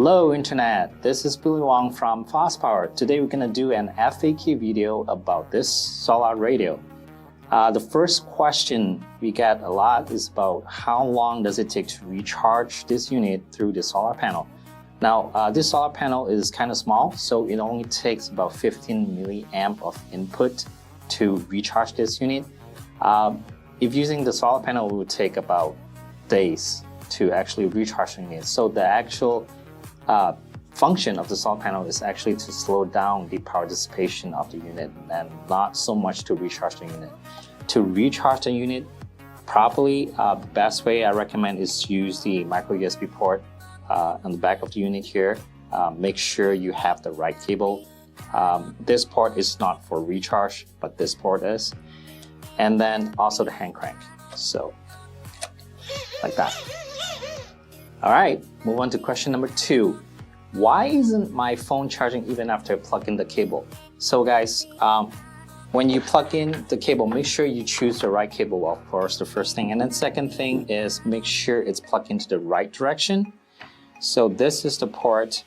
Hello Internet, this is Billy Wong from FosPower. Today we're going to do an FAQ video about this solar radio. The first question we get a lot is about how long does it take to recharge this unit through the solar panel. Now this solar panel is kind of small, so it only takes about 15 milliamp of input to recharge this unit. If using the solar panel, it would take about days to actually recharge the unit. So the actual function of the solar panel is actually to slow down the power dissipation of the unit and not so much to recharge the unit. To recharge the unit properly, the best way I recommend is to use the micro USB port on the back of the unit here. Make sure you have the right cable. This port is not for recharge, but this port is. And then also the hand crank. So, like that. All right, move on to question number 2. Why isn't my phone charging even after I plug in the cable? So guys, when you plug in the cable, make sure you choose the right cable, of course, the first thing. And then second thing is make sure it's plugged into the right direction. So this is the port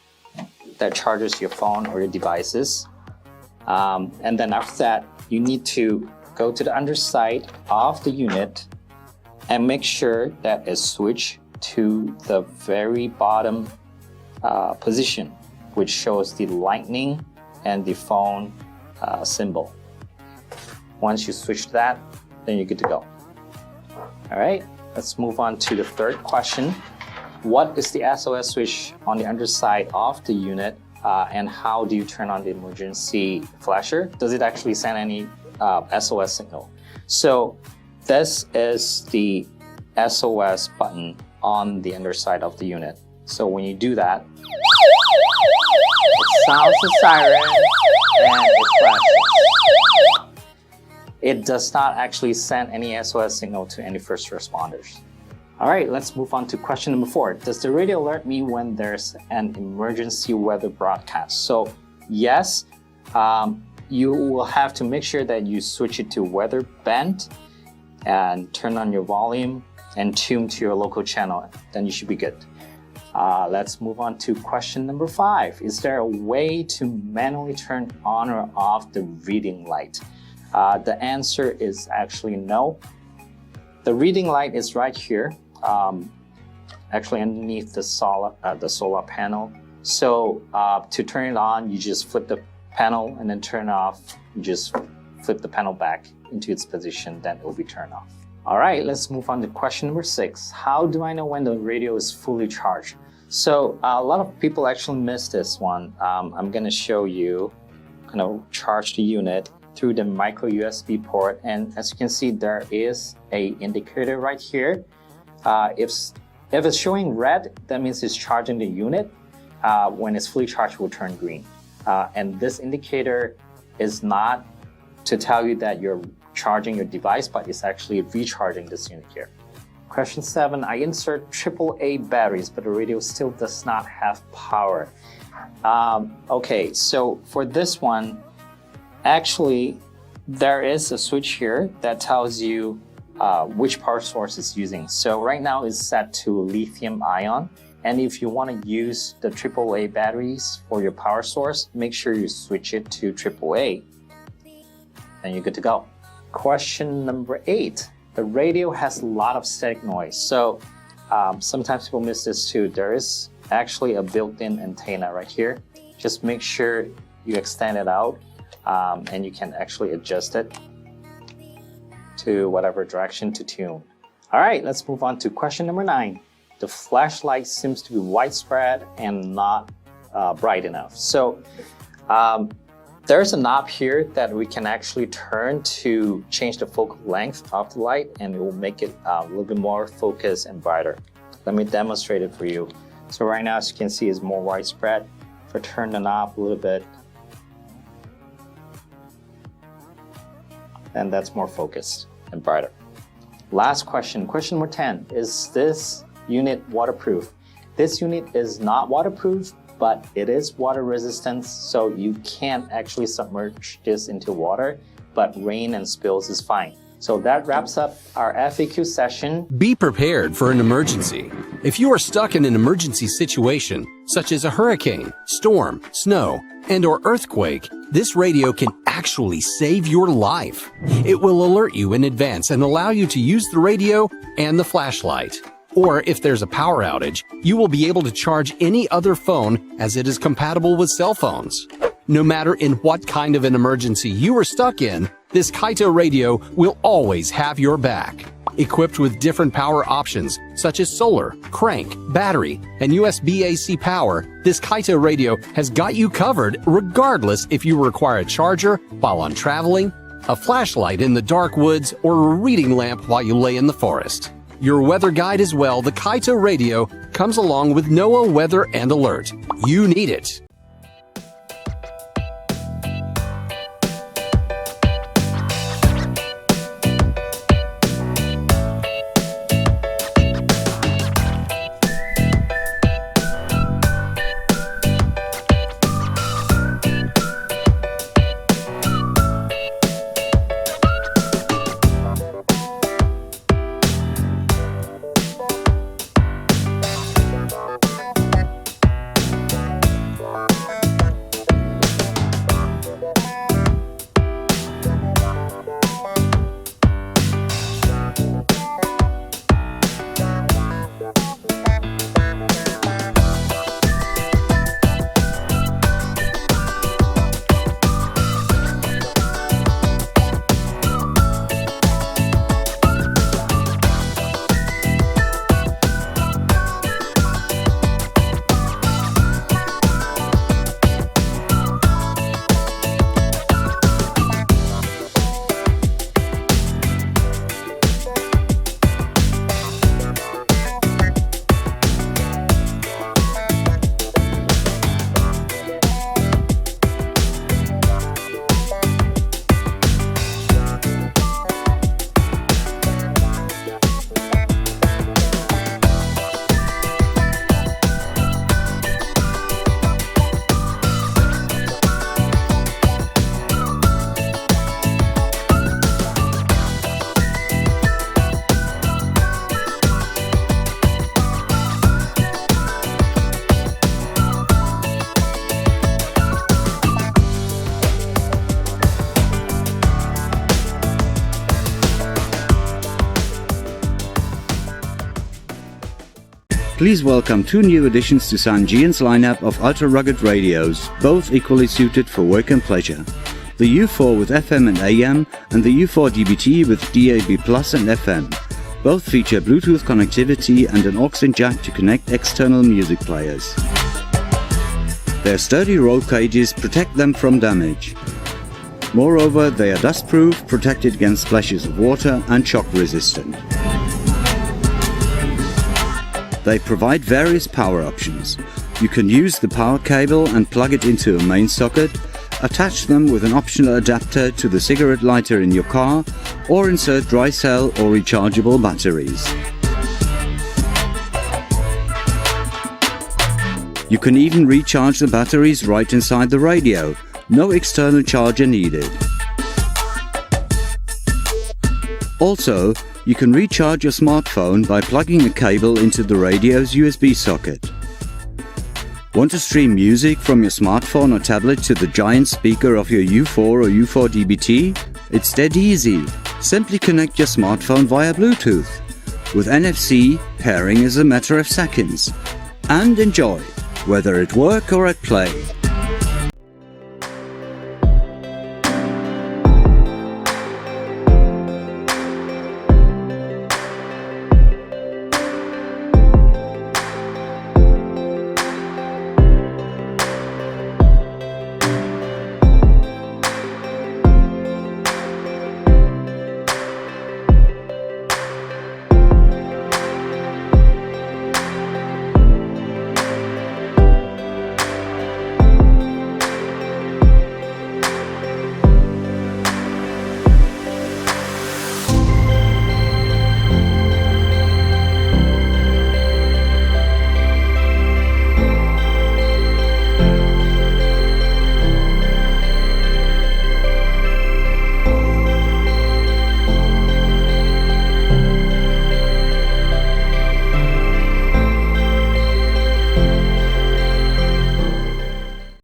that charges your phone or your devices. And then after that, you need to go to the underside of the unit and make sure that it's switched to the very bottom position, which shows the lightning and the phone symbol. Once you switch that, then you're good to go. All right, let's move on to the third question. What is the SOS switch on the underside of the unit and how do you turn on the emergency flasher? Does it actually send any SOS signal? So this is the SOS button on the underside of the unit. So when you do that, it sounds a siren and it flashes. It does not actually send any SOS signal to any first responders. All right, let's move on to question number 4. Does the radio alert me when there's an emergency weather broadcast? So yes, you will have to make sure that you switch it to weather band and turn on your volume and tune to your local channel, then you should be good. Let's move on to question number 5. Is there a way to manually turn on or off the reading light? The answer is actually no. The reading light is right here, actually underneath the solar panel. So to turn it on, you just flip the panel, and then turn it off, you just flip the panel back into its position, then it will be turned off. All right, let's move on to question number 6. How do I know when the radio is fully charged? So a lot of people actually miss this one. I'm going to show you how to charge the unit through the micro USB port. And as you can see, there is an indicator right here. If it's showing red, that means it's charging the unit. When it's fully charged, it will turn green. And this indicator is not to tell you that you're charging your device, but it's actually recharging this unit here. Question 7, I insert AAA batteries, but the radio still does not have power. Okay, so for this one, actually, there is a switch here that tells you which power source it's using. So right now it's set to lithium ion. And if you want to use the AAA batteries for your power source, make sure you switch it to AAA. Then you're good to go. Question number 8. The radio has a lot of static noise. So sometimes people miss this too. There is actually a built-in antenna right here. Just make sure you extend it out and you can actually adjust it to whatever direction to tune. All right, let's move on to question number 9. The flashlight seems to be widespread and not bright enough. So there's a knob here that we can actually turn to change the focal length of the light, and it will make it a little bit more focused and brighter. Let me demonstrate it for you. So right now, as you can see, it's more widespread. If I turn the knob a little bit, and that's more focused and brighter. Last question, question number 10. Is this unit waterproof? This unit is not waterproof, but it is water resistant, so you can actually submerge this into water, but rain and spills is fine. So that wraps up our FAQ session. Be prepared for an emergency. If you are stuck in an emergency situation, such as a hurricane, storm, snow, and/or earthquake, this radio can actually save your life. It will alert you in advance and allow you to use the radio and the flashlight. Or if there's a power outage, you will be able to charge any other phone as it is compatible with cell phones. No matter in what kind of an emergency you are stuck in, this Kaito radio will always have your back. Equipped with different power options such as solar, crank, battery, and USB AC power, this Kaito radio has got you covered regardless if you require a charger while on traveling, a flashlight in the dark woods, or a reading lamp while you lay in the forest. Your weather guide as well, the Kaito radio comes along with NOAA Weather and Alert. You need it. Please welcome two new additions to Sangean's lineup of ultra-rugged radios, both equally suited for work and pleasure. The U4 with FM and AM, and the U4 DBT with DAB Plus and FM. Both feature Bluetooth connectivity and an aux jack to connect external music players. Their sturdy roll cages protect them from damage. Moreover, they are dust-proof, protected against splashes of water, and shock-resistant. They provide various power options. You can use the power cable and plug it into a main socket, attach them with an optional adapter to the cigarette lighter in your car, or insert dry cell or rechargeable batteries. You can even recharge the batteries right inside the radio. No external charger needed. Also, you can recharge your smartphone by plugging a cable into the radio's USB socket. Want to stream music from your smartphone or tablet to the giant speaker of your U4 or U4 DBT? It's dead easy. Simply connect your smartphone via Bluetooth. With NFC, pairing is a matter of seconds. And enjoy, whether at work or at play.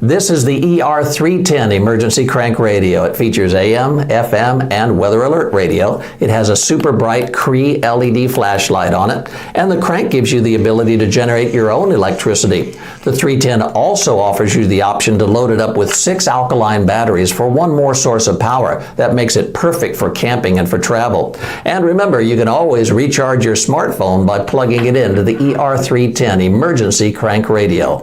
This is the ER310 emergency crank radio. It features AM, FM, and weather alert radio. It has a super bright Cree LED flashlight on it, and the crank gives you the ability to generate your own electricity. The 310 also offers you the option to load it up with 6 alkaline batteries for one more source of power. That makes it perfect for camping and for travel. And remember, you can always recharge your smartphone by plugging it into the ER310 emergency crank radio.